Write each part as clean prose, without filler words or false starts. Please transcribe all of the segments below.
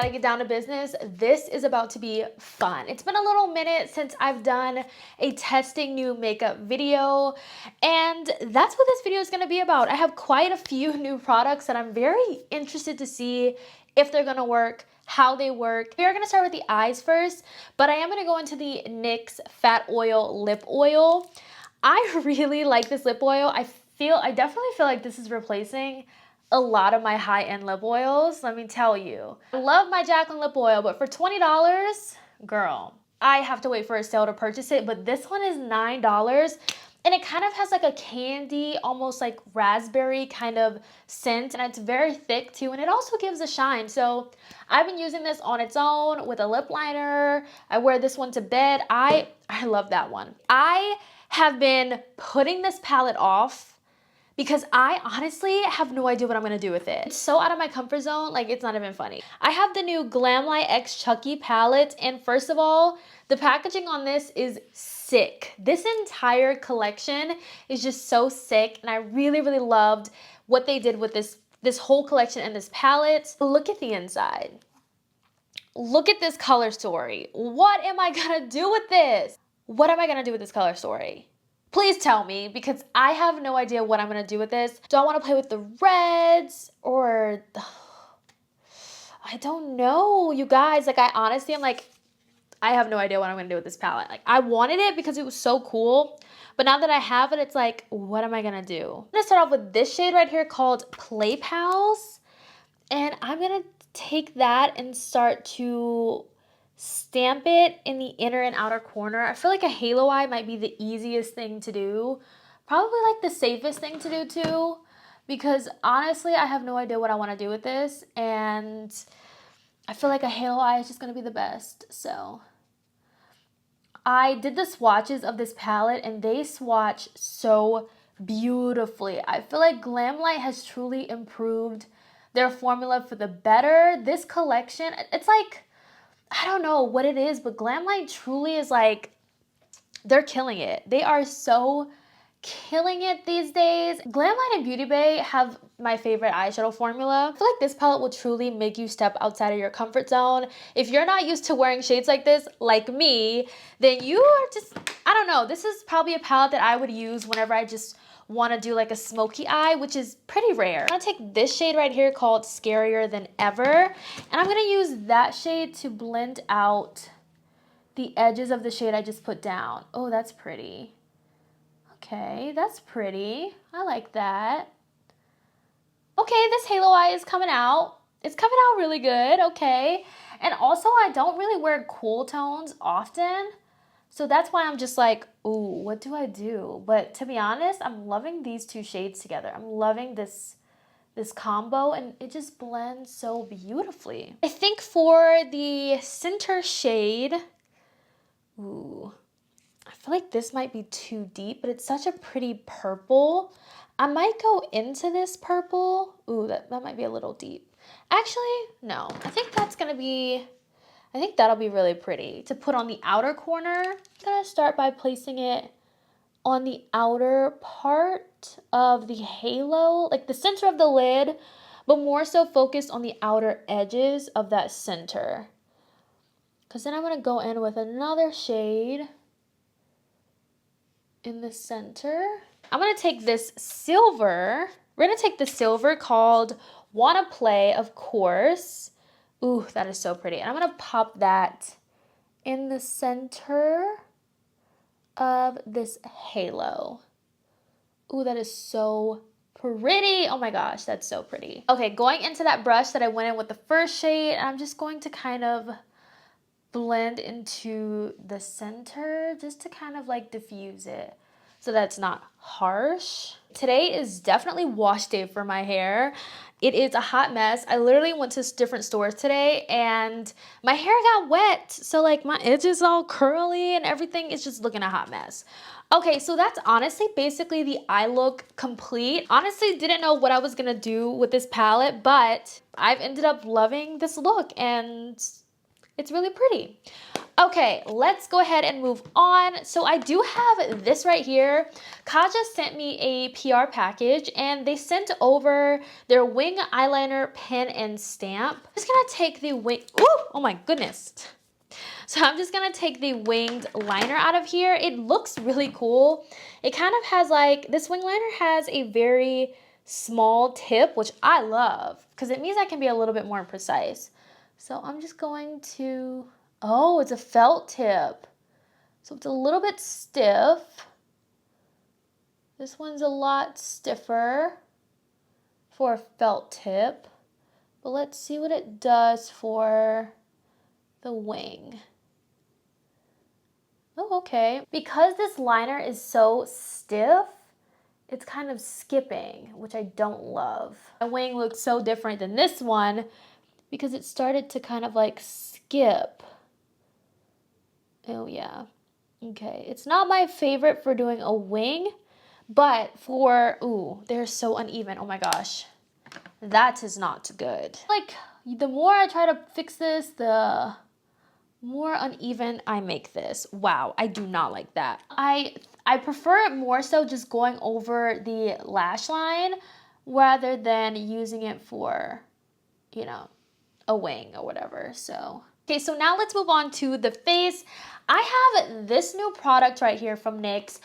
gotta get down to business. This is about to be fun. It's been a little minute since I've done a testing new makeup video, and that's what this video is gonna be about. I have quite a few new products that I'm very interested to see if they're gonna work, how they work. We are gonna start with the eyes first, but I am gonna go into the NYX Fat Oil Lip Oil. I really like this lip oil. I definitely feel like this is replacing a lot of my high-end lip oils, let me tell you. I love my Jaclyn lip oil, but for $20, girl, I have to wait for a sale to purchase it, but this one is $9, and it kind of has like a candy, almost like raspberry kind of scent, and it's very thick too, and it also gives a shine. So I've been using this on its own with a lip liner. I wear this one to bed. I love that one. I have been putting this palette off because I honestly have no idea what I'm gonna do with it. It's so out of my comfort zone, like it's not even funny. I have the new Glamlite X Chucky palette, and first of all, the packaging on this is sick. This entire collection is just so sick, and I really, really loved what they did with this whole collection and this palette. Look at the inside. Look at this color story. What am I gonna do with this? What am I gonna do with this color story? Please tell me, because I have no idea what I'm gonna do with this. Do I wanna play with the reds or, I don't know, you guys. Like I honestly, I'm like, I have no idea what I'm gonna do with this palette. Like I wanted it because it was so cool, but now that I have it, it's like, what am I gonna do? I'm gonna start off with this shade right here called Play Pals, and I'm gonna take that and start to stamp it in the inner and outer corner. I feel like a halo eye might be the easiest thing to do. Probably like the safest thing to do too, because honestly, I have no idea what I want to do with this, and I feel like a halo eye is just going to be the best. So I did the swatches of this palette, and they swatch so beautifully. I feel like Glamlite has truly improved their formula for the better. This collection, it's like, I don't know what it is, but Glamlite truly is like, they're killing it. They are so killing it these days. Glamlite and Beauty Bay have my favorite eyeshadow formula. I feel like this palette will truly make you step outside of your comfort zone. If you're not used to wearing shades like this, like me, then you are just, I don't know. This is probably a palette that I would use whenever I just want to do like a smoky eye, which is pretty rare. I'm gonna take this shade right here called Scarier Than Ever, and I'm gonna use that shade to blend out the edges of the shade I just put down. Oh, that's pretty. Okay, that's pretty. I like that. Okay, this halo eye is coming out. It's coming out really good, okay. And also, I don't really wear cool tones often, so that's why I'm just like, ooh, what do I do? But to be honest, I'm loving these two shades together. I'm loving this combo, and it just blends so beautifully. I think for the center shade, ooh, I feel like this might be too deep, but it's such a pretty purple. I might go into this purple. Ooh, that might be a little deep. Actually, no, I think that'll be really pretty to put on the outer corner. I'm gonna start by placing it on the outer part of the halo, like the center of the lid, but more so focused on the outer edges of that center. Because then I'm gonna go in with another shade in the center. I'm gonna take this silver. We're gonna take the silver called Wanna Play, of course. Ooh, that is so pretty. And I'm gonna pop that in the center of this halo. Ooh, that is so pretty. Oh my gosh, that's so pretty. Okay, going into that brush that I went in with the first shade, I'm just going to kind of blend into the center just to kind of like diffuse it so that it's not harsh. Today is definitely wash day for my hair. It is a hot mess. I literally went to different stores today and my hair got wet. So like my edges all curly and everything is just looking a hot mess. Okay, so that's honestly basically the eye look complete. Honestly, didn't know what I was gonna do with this palette, but I've ended up loving this look and it's really pretty. Okay, let's go ahead and move on. So I do have this right here. Kaja sent me a PR package and they sent over their wing eyeliner pen and stamp. I'm just gonna take the wing, ooh, oh my goodness. So I'm just gonna take the winged liner out of here. It looks really cool. It kind of has like, this wing liner has a very small tip, which I love because it means I can be a little bit more precise. So I'm just going to, oh, it's a felt tip. So it's a little bit stiff. This one's a lot stiffer for a felt tip. But let's see what it does for the wing. Oh, okay. Because this liner is so stiff, it's kind of skipping, which I don't love. My wing looks so different than this one because it started to kind of like skip. Oh yeah. Okay, it's not my favorite for doing a wing, but for, ooh, they're so uneven. Oh my gosh. That is not good. Like, the more I try to fix this, the more uneven I make this. Wow, I do not like that. I prefer it more so just going over the lash line rather than using it for, you know, a wing or whatever. So, okay, so now let's move on to the face. I have this new product right here from NYX.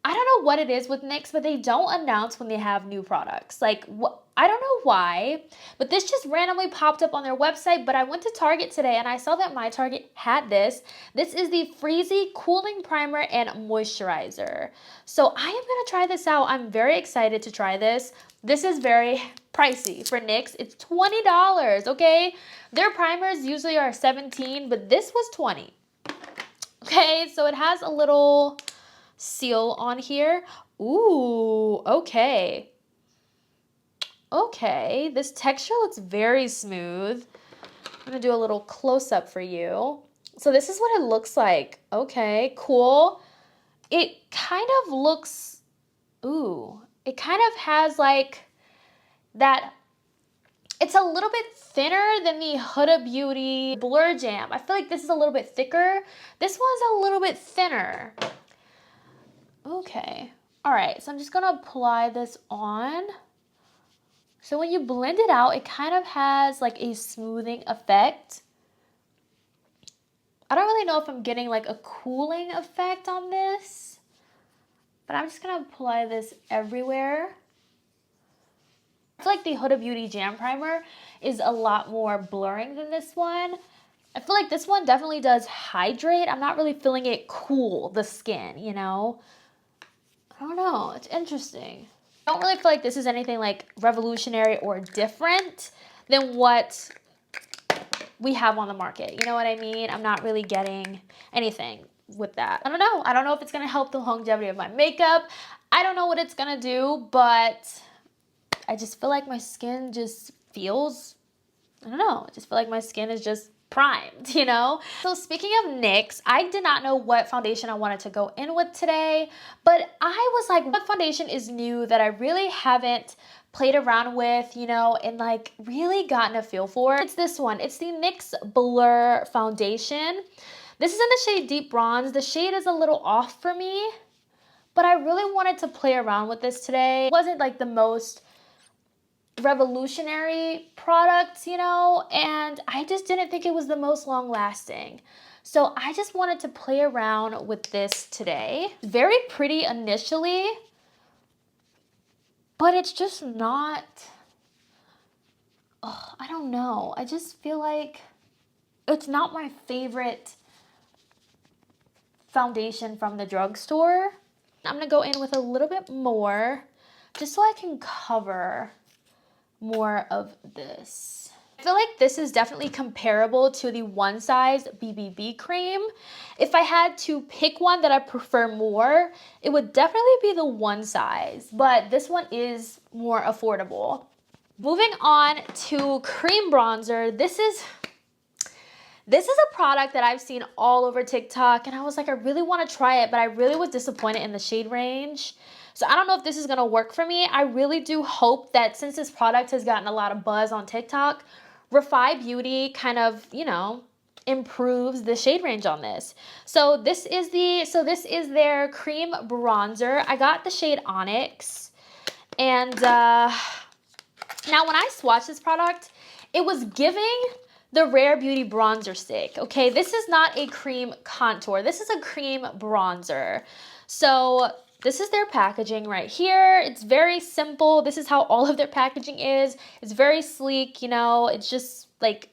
I don't know what it is with NYX, but they don't announce when they have new products. Like, I don't know why, but this just randomly popped up on their website, but I went to Target today and I saw that my Target had this. This is the Freezy Cooling Primer and Moisturizer. So I am going to try this out. I'm very excited to try this. This is very pricey for NYX. It's $20, okay? Their primers usually are $17, but this was $20. Okay, so it has a little seal on here. Ooh, okay. Okay, this texture looks very smooth. I'm gonna do a little close-up for you. So this is what it looks like. Okay, cool. It kind of looks, ooh, it kind of has like that, it's a little bit thinner than the Huda Beauty Blur Jam. I feel like this is a little bit thicker. This one's a little bit thinner. Okay, all right, so I'm just gonna apply this on. So when you blend it out, it kind of has like a smoothing effect. I don't really know if I'm getting like a cooling effect on this, but I'm just gonna apply this everywhere. I feel like the Huda Beauty Jam Primer is a lot more blurring than this one. I feel like this one definitely does hydrate. I'm not really feeling it cool the skin, you know? I don't know, it's interesting. I don't really feel like this is anything like revolutionary or different than what we have on the market. You know what I mean? I'm not really getting anything with that. I don't know. I don't know if it's going to help the longevity of my makeup. I don't know what it's going to do, but I just feel like my skin just feels, I don't know. I just feel like my skin is just primed, you know? So speaking of NYX, I did not know what foundation I wanted to go in with today, but I was like, what foundation is new that I really haven't played around with, you know, and like really gotten a feel for? It's this one. It's the NYX Blur Foundation. This is in the shade Deep Bronze. The shade is a little off for me, but I really wanted to play around with this today. It wasn't like the most revolutionary products, you know, and I just didn't think it was the most long lasting. So I just wanted to play around with this today. Very pretty initially, but it's just not, oh, I don't know. I just feel like it's not my favorite foundation from the drugstore. I'm gonna go in with a little bit more just so I can cover more of this. I feel like this is definitely comparable to the One Size BBB cream. If I had to pick one that I prefer more, it would definitely be the One Size, but this one is more affordable. Moving on to cream bronzer. This is a product that I've seen all over TikTok, and I was like, I really want to try it, but I really was disappointed in the shade range. So I don't know if this is going to work for me. I really do hope that since this product has gotten a lot of buzz on TikTok, Refy Beauty kind of, you know, improves the shade range on this. So this is their cream bronzer. I got the shade Onyx. And now when I swatched this product, it was giving the Rare Beauty bronzer stick. Okay, this is not a cream contour. This is a cream bronzer. So this is their packaging right here. It's very simple. This is how all of their packaging is. It's very sleek, you know, it's just like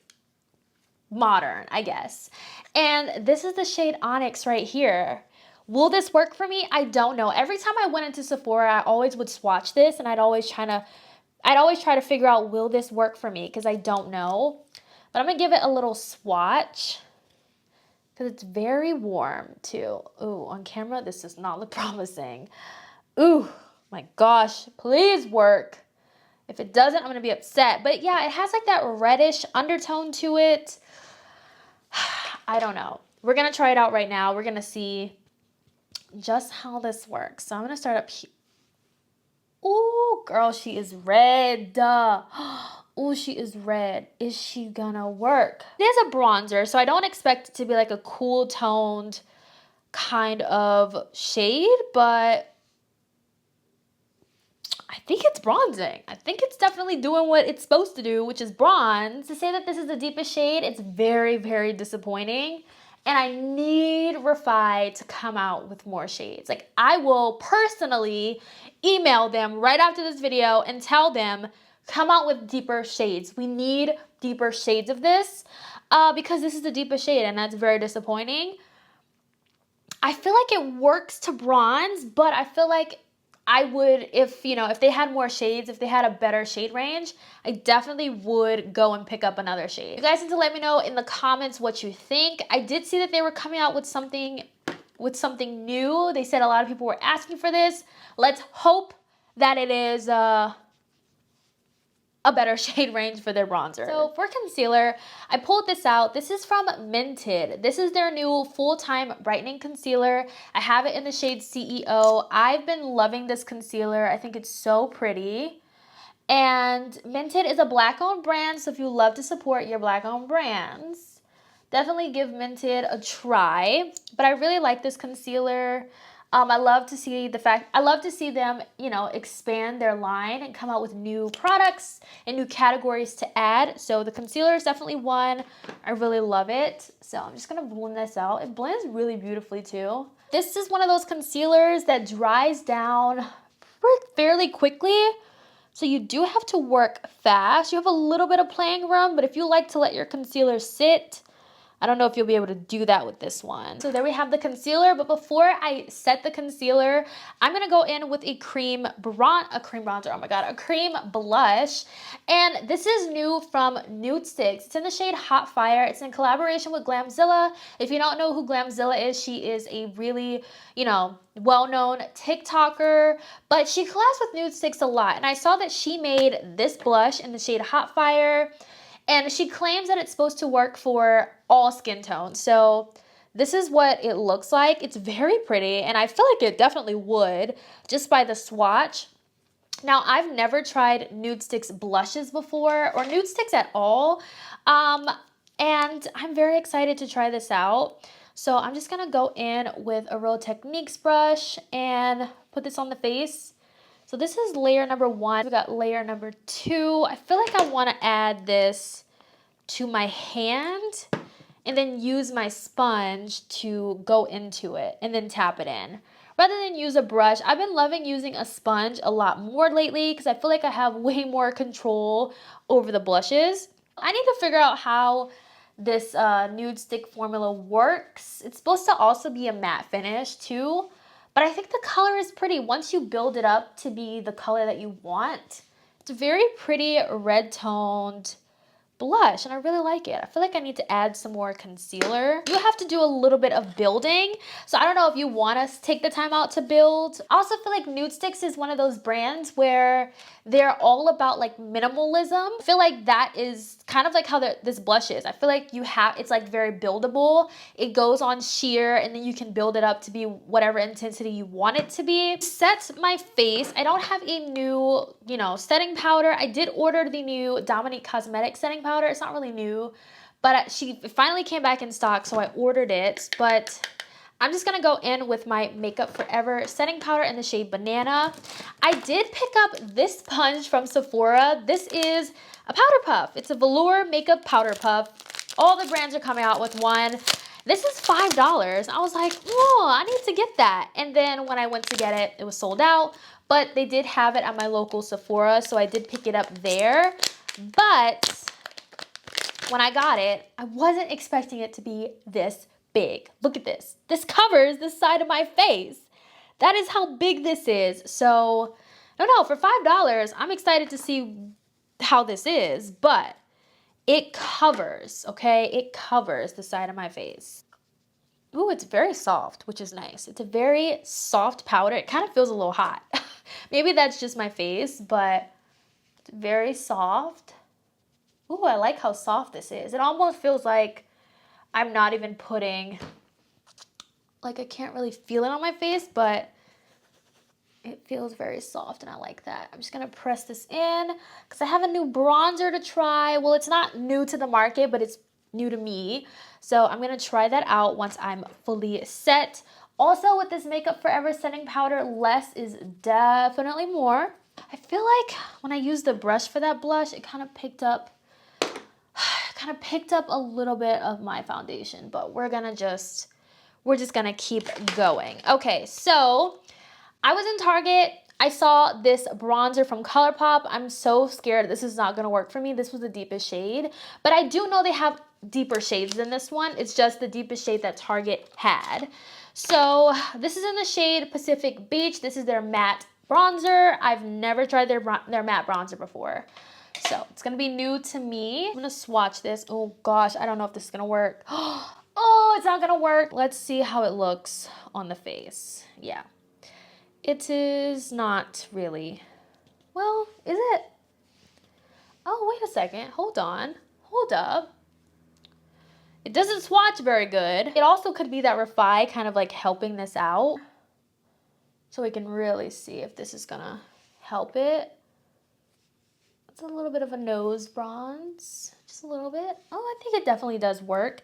modern, I guess. And this is the shade Onyx right here. Will this work for me? I don't know. Every time I went into Sephora, I always would swatch this, and I'd always try to figure out, will this work for me? Because I don't know. But I'm going to give it a little swatch because it's very warm too. Ooh, on camera, this does not look promising. Ooh, my gosh, please work. If it doesn't, I'm going to be upset. But yeah, it has like that reddish undertone to it. I don't know. We're going to try it out right now. We're going to see just how this works. So I'm going to start up here. Ooh, girl, she is red. Ooh, she is red. Is she gonna work? It is a bronzer, so I don't expect it to be like a cool toned kind of shade, but I think it's bronzing. I think it's definitely doing what it's supposed to do, which is bronze. To say that this is the deepest shade, it's very, very disappointing. And I need Refy to come out with more shades. Like, I will personally email them right after this video and tell them, come out with deeper shades. We need deeper shades of this because this is the deepest shade, and that's very disappointing. I feel like it works to bronze, but I feel like I would, if they had more shades, if they had a better shade range, I definitely would go and pick up another shade. You guys need to let me know in the comments what you think. I did see that they were coming out with something new. They said a lot of people were asking for this. Let's hope that it is a better shade range for their bronzer. So for concealer, I pulled this out. This is from Mented. This is their new full-time brightening concealer. I have it in the shade CEO. I've been loving this concealer. I think it's so pretty. And Mented is a black-owned brand, so if you love to support your black-owned brands, definitely give Mented a try. But I really like this concealer. I love to see them, expand their line and come out with new products and new categories to add. So the concealer is definitely one. I really love it. So I'm just going to blend this out. It blends really beautifully too. This is one of those concealers that dries down fairly quickly. So you do have to work fast. You have a little bit of playing room, but if you like to let your concealer sit, I don't know if you'll be able to do that with this one. So there we have the concealer, but before I set the concealer, I'm gonna go in with a cream bronzer, oh my god, a cream blush. And this is new from Nude Stix. It's in the shade Hot Fire. It's in collaboration with Glamzilla. If you don't know who Glamzilla is, she is a really, well-known TikToker, but she collabs with Nude Stix a lot. And I saw that she made this blush in the shade Hot Fire. And she claims that it's supposed to work for all skin tones. So this is what it looks like. It's very pretty, and I feel like it definitely would just by the swatch. Now, I've never tried Nude Stix blushes before, or Nude Stix at all. And I'm very excited to try this out. So I'm just gonna go in with a Real Techniques brush and put this on the face. So this is layer number 1. We got layer number 2. I feel like I want to add this to my hand and then use my sponge to go into it and then tap it in. Rather than use a brush, I've been loving using a sponge a lot more lately because I feel like I have way more control over the blushes. I need to figure out how this Nude Stick formula works. It's supposed to also be a matte finish too. But I think the color is pretty once you build it up to be the color that you want. It's a very pretty red toned blush, and I really like it. I feel like I need to add some more concealer. You have to do a little bit of building, so I don't know if you want to take the time out to build. I also feel like Nude Stix is one of those brands where they're all about like minimalism. I feel like that is kind of like how this blush is. I feel like it's like very buildable. It goes on sheer, and then you can build it up to be whatever intensity you want it to be. Set my face. I don't have a new, setting powder. I did order the new Dominique Cosmetic setting powder. It's not really new, But she finally came back in stock, so I ordered it. But I'm just gonna go in with my Makeup Forever setting powder in the shade Banana. I did pick up this sponge from Sephora. This is a powder puff. It's a velour makeup powder puff. All the brands are coming out with one. This is $5. I was like, oh, I need to get that. And then when I went to get it, it was sold out. But they did have it at my local Sephora, so I did pick it up there. But when I got it, I wasn't expecting it to be this big. Look at this. This covers the side of my face. That is how big this is. So, no, for $5, I'm excited to see how this is, but it covers, okay? It covers the side of my face. Ooh, it's very soft, which is nice. It's a very soft powder. It kind of feels a little hot. Maybe that's just my face, but it's very soft. Ooh, I like how soft this is. It almost feels like I'm not even putting, like I can't really feel it on my face, but it feels very soft and I like that. I'm just gonna press this in because I have a new bronzer to try. Well, it's not new to the market, but it's new to me. So I'm gonna try that out once I'm fully set. Also with this Makeup Forever setting powder, less is definitely more. I feel like when I used the brush for that blush, it kind of picked up a little bit of my foundation, but we're just gonna keep going. Okay, so I was in Target. I saw this bronzer from Colourpop. I'm so scared this is not gonna work for me. This was the deepest shade, but I do know they have deeper shades than this one. It's just the deepest shade that Target had. So this is in the shade Pacific Beach. This is their matte bronzer. I've never tried their matte bronzer before. So it's gonna be new to me. I'm gonna swatch this. Oh gosh, I don't know if this is gonna work. Oh, it's not gonna work. Let's see how it looks on the face. Yeah, it is not really. Well, is it? Oh, wait a second, hold on, hold up. It doesn't swatch very good. It also could be that Refy kind of like helping this out. So we can really see if this is gonna help it. It's a little bit of a nose bronze, just a little bit. Oh, I think it definitely does work.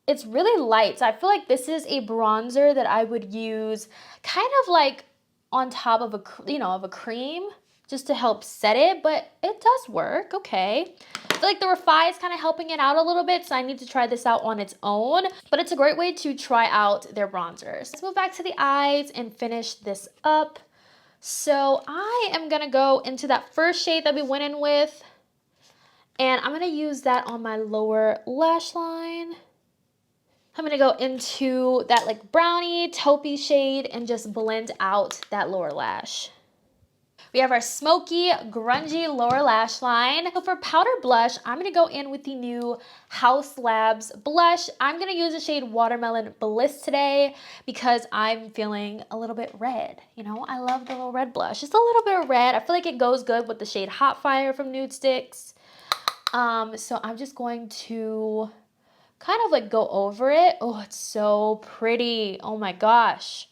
It's really light, so I feel like this is a bronzer that I would use kind of like on top of a cream just to help set it, but it does work, okay. I feel like the Refy is kind of helping it out a little bit, so I need to try this out on its own, but it's a great way to try out their bronzers. Let's move back to the eyes and finish this up. So I am gonna go into that first shade that we went in with, and I'm gonna use that on my lower lash line. I'm gonna go into that like brownie taupey shade and just blend out that lower lash. We have our smoky, grungy lower lash line. So for powder blush, I'm gonna go in with the new Haus Labs blush. I'm gonna use the shade Watermelon Bliss today because I'm feeling a little bit red. You know, I love the little red blush. Just a little bit of red. I feel like it goes good with the shade Hot Fire from Nude Stix. So I'm just going to kind of like go over it. Oh, it's so pretty. Oh my gosh.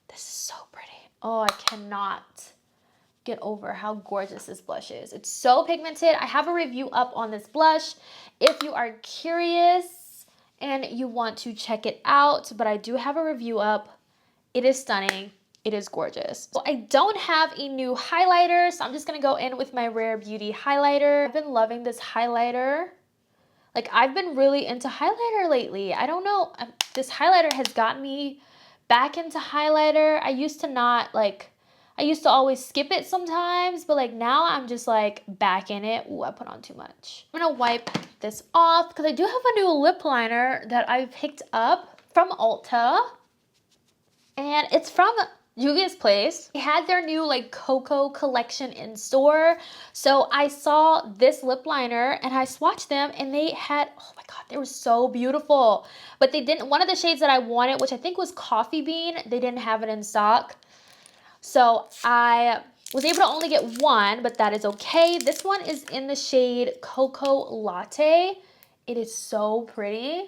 This is so pretty. Oh, I cannot get over how gorgeous this blush is. It's so pigmented. I have a review up on this blush if you are curious and you want to check it out, but I do have a review up. It is stunning. It is gorgeous. So I don't have a new highlighter, so I'm just gonna go in with my Rare Beauty highlighter. I've been loving this highlighter. Like, I've been really into highlighter lately. I don't know, this highlighter has gotten me back into highlighter. I used to always skip it sometimes, but like now I'm just like back in it. Ooh, I put on too much. I'm gonna wipe this off because I do have a new lip liner that I picked up from Ulta, and it's from Juvia's Place. They had their new like Cocoa collection in store. So I saw this lip liner and I swatched them and they had, oh my God, they were so beautiful. But they didn't, one of the shades that I wanted, which I think was Coffee Bean, they didn't have it in stock. So I was able to only get one, but that is okay. This one is in the shade Cocoa Latte. It is so pretty.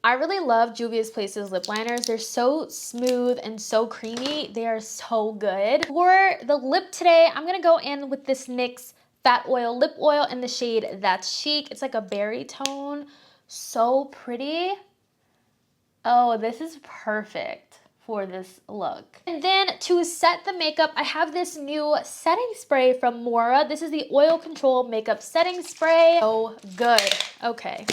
I really love Juvia's Place's lip liners. They're so smooth and so creamy. They are so good. For the lip today, I'm gonna go in with this NYX Fat Oil Lip Oil in the shade That's Chic. It's like a berry tone. So pretty. Oh, this is perfect for this look. And then to set the makeup, I have this new setting spray from Moira. This is the Oil Control Makeup Setting Spray. So good. Okay.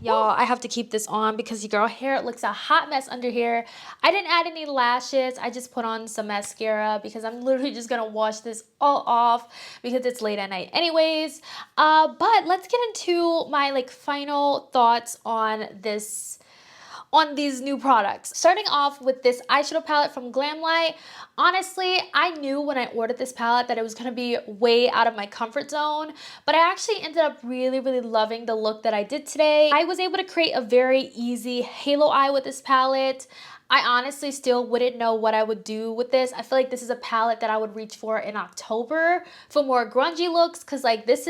Y'all, I have to keep this on because your girl hair looks a hot mess under here. I didn't add any lashes. I just put on some mascara because I'm literally just gonna wash this all off because it's late at night anyways. But let's get into my like final thoughts on these new products. Starting off with this eyeshadow palette from Glamlite. Honestly, I knew when I ordered this palette that it was gonna be way out of my comfort zone, but I actually ended up really, really loving the look that I did today. I was able to create a very easy halo eye with this palette. I honestly still wouldn't know what I would do with this. I feel like this is a palette that I would reach for in October for more grungy looks, because like this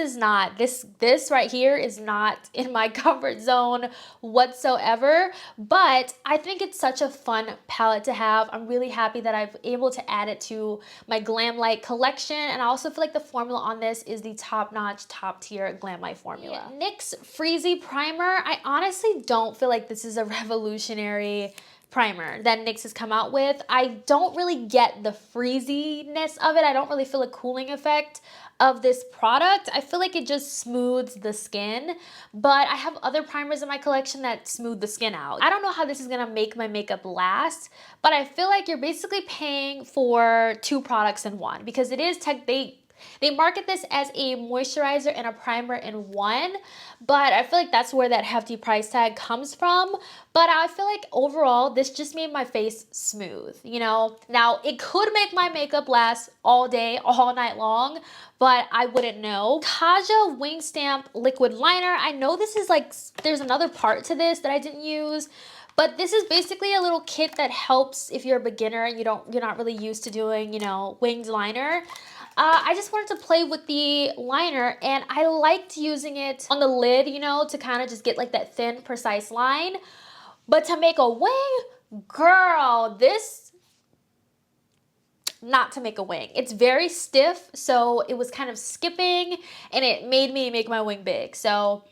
right here is not in my comfort zone whatsoever. But I think it's such a fun palette to have. I'm really happy that I'm able to add it to my Glamlite collection, and I also feel like the formula on this is the top-notch, top-tier Glamlite formula. The NYX Freezy Primer. I honestly don't feel like this is a revolutionary primer that NYX has come out with. I don't really get the freeziness of it. I don't really feel a cooling effect of this product. I feel like it just smooths the skin, but I have other primers in my collection that smooth the skin out. I don't know how this is gonna make my makeup last, but I feel like you're basically paying for two products in one, because it is they market this as a moisturizer and a primer in one, but I feel like that's where that hefty price tag comes from. But I feel like overall, this just made my face smooth, you know? Now, it could make my makeup last all day, all night long, but I wouldn't know. Kaja Wing Stamp Liquid Liner. I know this is like, there's another part to this that I didn't use, but this is basically a little kit that helps if you're a beginner and you're not really used to doing, you know, winged liner. I just wanted to play with the liner, and I liked using it on the lid, you know, to kind of just get like that thin, precise line. But to make a wing, girl, not to make a wing. It's very stiff, so it was kind of skipping, and it made me make my wing big. So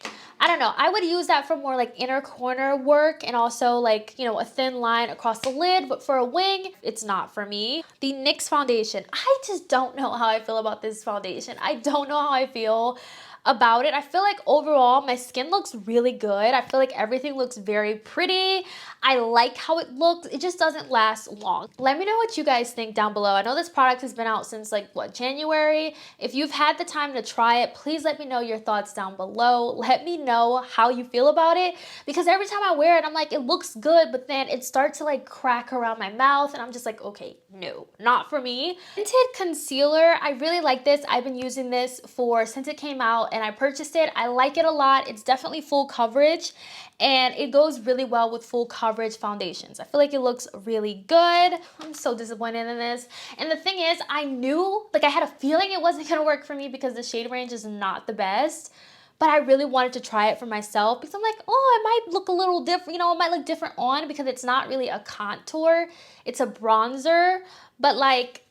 I don't know. I would use that for more like inner corner work and also like, you know, a thin line across the lid. But for a wing, it's not for me. The NYX foundation. I just don't know how I feel about this foundation. I don't know how I feel about it. I feel like overall my skin looks really good. I feel like everything looks very pretty. I like how it looks. It just doesn't last long. Let me know what you guys think down below. I know this product has been out since like what, January. If you've had the time to try it, please let me know your thoughts down below. Let me know how you feel about it, because every time I wear it, I'm like, it looks good, but then it starts to like crack around my mouth, and I'm just like, okay, no, not for me. Mented concealer. I really like this. I've been using this since it came out, and I purchased it. I like it a lot. It's definitely full coverage, and it goes really well with full coverage foundations. I feel like it looks really good. I'm so disappointed in this. And the thing is, I knew, like I had a feeling it wasn't gonna work for me because the shade range is not the best, but I really wanted to try it for myself because I'm like, oh, it might look a little different, you know, it might look different on, because it's not really a contour, it's a bronzer, but like,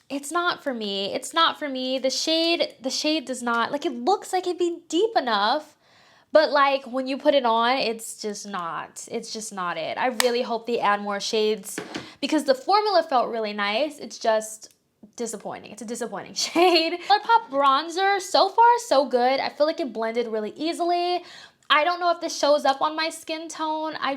it's not for me. It's not for me. The shade does not, like, it looks like it'd be deep enough, but like when you put it on, it's just not it. I really hope they add more shades because the formula felt really nice. It's just disappointing. It's a disappointing shade. Colourpop bronzer, so far so good. I feel like it blended really easily. I don't know if this shows up on my skin tone. I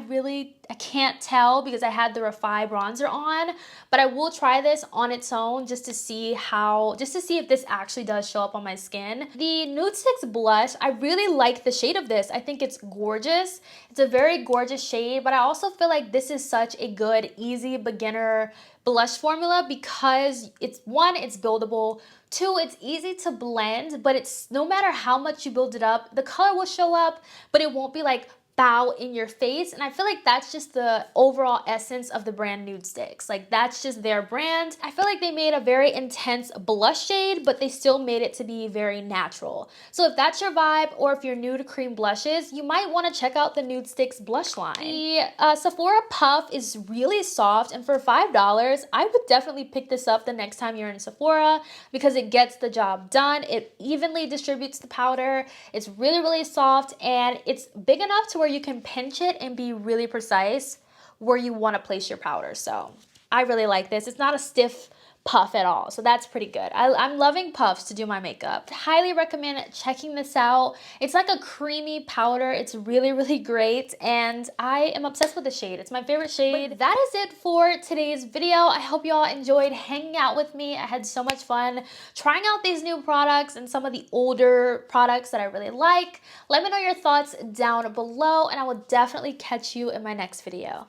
can't tell because I had the Refy bronzer on, but I will try this on its own just to see if this actually does show up on my skin. The Nude Stix blush, I really like the shade of this. I think it's gorgeous. It's a very gorgeous shade, but I also feel like this is such a good, easy beginner blush formula because it's buildable. Two, it's easy to blend, but it's no matter how much you build it up, the color will show up, but it won't be like bow in your face, and I feel like that's just the overall essence of the brand Nude Stix. Like, that's just their brand. I feel like they made a very intense blush shade, but they still made it to be very natural. So if that's your vibe, or if you're new to cream blushes, you might want to check out the Nude Stix blush line. The Sephora Puff is really soft, and for $5, I would definitely pick this up the next time you're in Sephora because it gets the job done. It evenly distributes the powder. It's really, really soft, and it's big enough to where you can pinch it and be really precise where you want to place your powder. So I really like this. It's not a stiff puff at all, so that's pretty good. I'm loving puffs to do my makeup. Highly recommend checking this out. It's like a creamy powder. It's really, really great, and I am obsessed with the shade. It's my favorite shade. But that is it for today's video. I hope you all enjoyed hanging out with me. I had so much fun trying out these new products and some of the older products that I really like. Let me know your thoughts down below, and I will definitely catch you in my next video.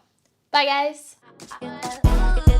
Bye, guys.